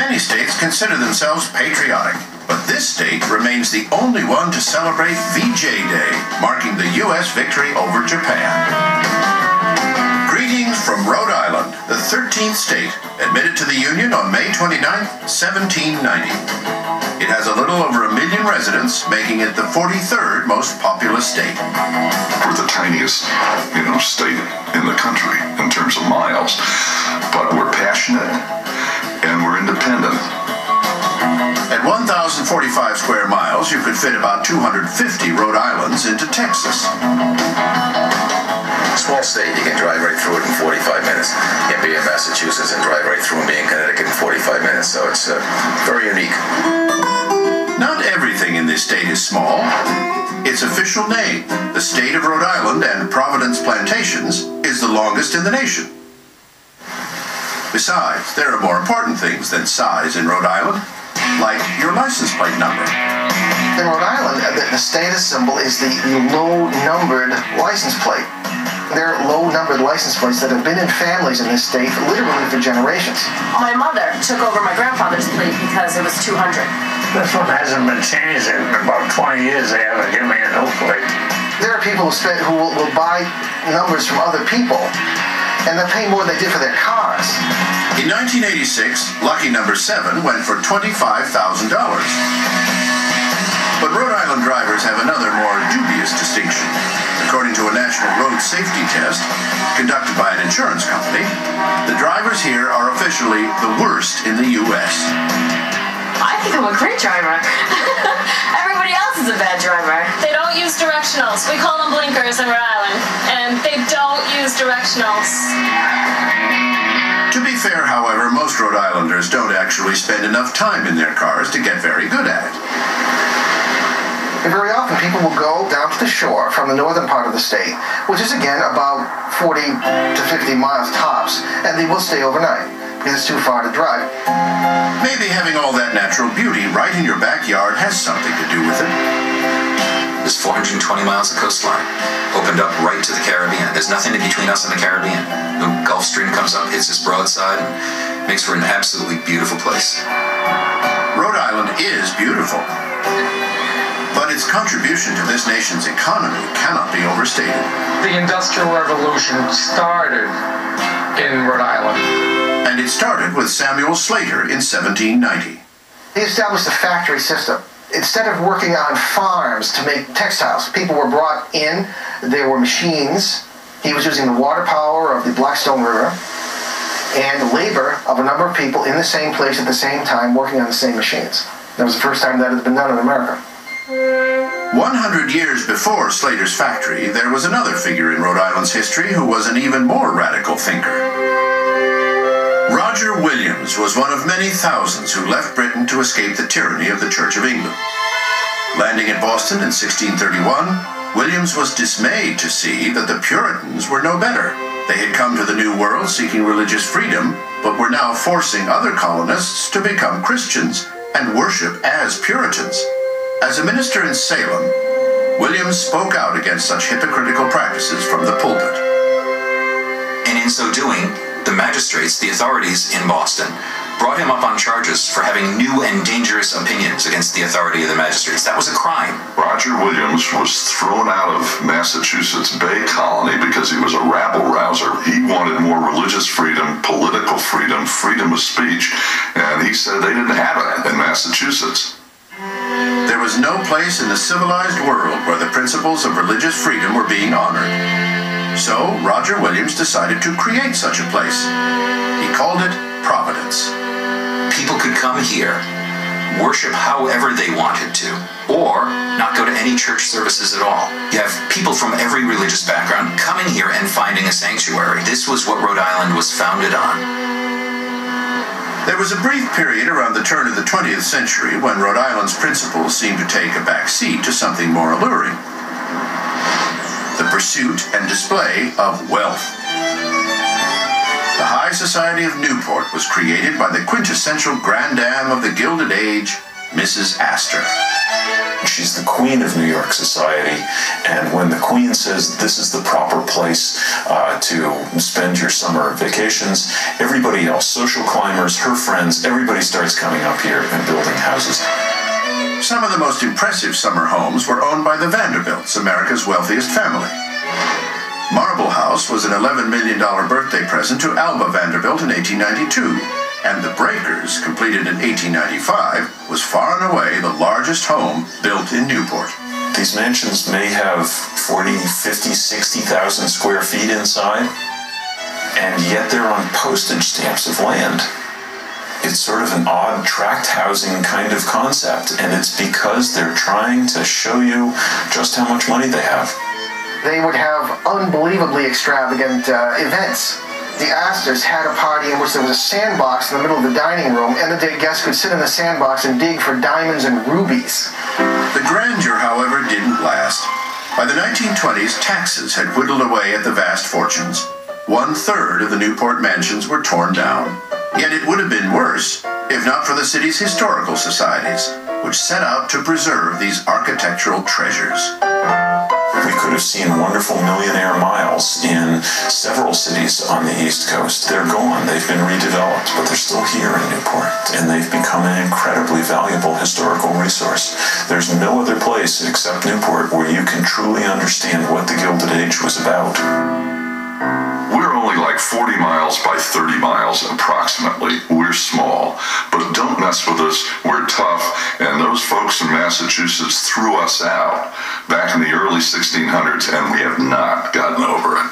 Many states consider themselves patriotic, but this state remains the only one to celebrate VJ Day, marking the U.S. victory over Japan. Greetings from Rhode Island, the 13th state, admitted to the Union on May 29, 1790. It has a little over 1 million residents, making it the 43rd most populous state. We're the tiniest, state in the country in terms of miles, but we're passionate and we're independent. At 1,045 square miles, you could fit about 250 Rhode Islands into Texas. Small state, you can drive right through it in 45 minutes. You can be in Massachusetts and drive right through and be in Connecticut in 45 minutes, so it's very unique. Not everything in this state is small. Its official name, the state of Rhode Island and Providence Plantations, is the longest in the nation. Besides, there are more important things than size in Rhode Island, like your license plate number. In Rhode Island, the status symbol is the low-numbered license plate. There are low-numbered license plates that have been in families in this state literally for generations. My mother took over my grandfather's plate because it was 200. This one hasn't been changed in about 20 years. They haven't given me a new plate. There are people who will buy numbers from other people, and they'll pay more than they did for their cars. In 1986, lucky number 7 went for $25,000. But Rhode Island drivers have another more dubious distinction. According to a national road safety test conducted by an insurance company, the drivers here are officially the worst in the U.S. I think I'm a great driver. Everybody else is a bad driver. They don't use directionals. We call them blinkers in Rhode Island. And they don't use directionals. To be fair, however, most Rhode Islanders don't actually spend enough time in their cars to get very good at it. Very often people will go down to the shore from the northern part of the state, which is again about 40 to 50 miles tops, and they will stay overnight because it's too far to drive. Maybe having all that natural beauty right in your backyard has something to do with it. There's 420 miles of coastline, opened up right to the Caribbean. There's nothing in between us and the Caribbean. The Gulf Stream comes up, hits this broadside, and makes for an absolutely beautiful place. Rhode Island is beautiful, but its contribution to this nation's economy cannot be overstated. The Industrial Revolution started in Rhode Island. And it started with Samuel Slater in 1790. He established a factory system. Instead of working on farms to make textiles, people were brought in, there were machines. He was using the water power of the Blackstone River and the labor of a number of people in the same place at the same time working on the same machines. That was the first time that had been done in America. 100 years before Slater's factory, there was another figure in Rhode Island's history who was an even more radical thinker. Roger Williams was one of many thousands who left Britain to escape the tyranny of the Church of England. Landing in Boston in 1631, Williams was dismayed to see that the Puritans were no better. They had come to the New World seeking religious freedom, but were now forcing other colonists to become Christians and worship as Puritans. As a minister in Salem, Williams spoke out against such hypocritical practices from the pulpit. And in so doing, the magistrates, the authorities in Boston, brought him up on charges for having new and dangerous opinions against the authority of the magistrates. That was a crime. Roger Williams was thrown out of Massachusetts Bay Colony because he was a rabble-rouser. He wanted more religious freedom, political freedom, freedom of speech, and he said they didn't have it in Massachusetts. There was no place in the civilized world where the principles of religious freedom were being honored. So Roger Williams decided to create such a place. He called it Providence. People could come here, worship however they wanted to, or not go to any church services at all. You have people from every religious background coming here and finding a sanctuary. This was what Rhode Island was founded on. There was a brief period around the turn of the 20th century when Rhode Island's principles seemed to take a back seat to something more alluring: the pursuit and display of wealth. The high society of Newport was created by the quintessential grand dame of the Gilded Age, Mrs. Astor. She's the queen of New York society, and when the queen says this is the proper place to spend your summer vacations, everybody else, social climbers, her friends, everybody starts coming up here and building houses. Some of the most impressive summer homes were owned by the Vanderbilts, America's wealthiest family. Marble House was an $11 million birthday present to Alva Vanderbilt in 1892, and the Breakers, completed in 1895, was far and away the largest home built in Newport. These mansions may have 40, 50, 60,000 square feet inside, and yet they're on postage stamps of land. It's sort of an odd tract housing kind of concept, and it's because they're trying to show you just how much money they have. They would have unbelievably extravagant events. The Astors had a party in which there was a sandbox in the middle of the dining room, and the guests could sit in the sandbox and dig for diamonds and rubies. The grandeur, however, didn't last. By the 1920s, taxes had whittled away at the vast fortunes. 1/3 of the Newport mansions were torn down. Yet it would have been worse if not for the city's historical societies, which set out to preserve these architectural treasures. We could have seen wonderful millionaire miles in several cities on the East Coast. They're gone. They've been redeveloped, but they're still here in Newport, and they've become an incredibly valuable historical resource. There's no other place except Newport where you can truly understand what the Gilded Age was about. We're only like 40 miles by 30 miles approximately. We're small, but don't mess with us. We're tough, and those folks in Massachusetts threw us out back in the early 1600s, and we have not gotten over it.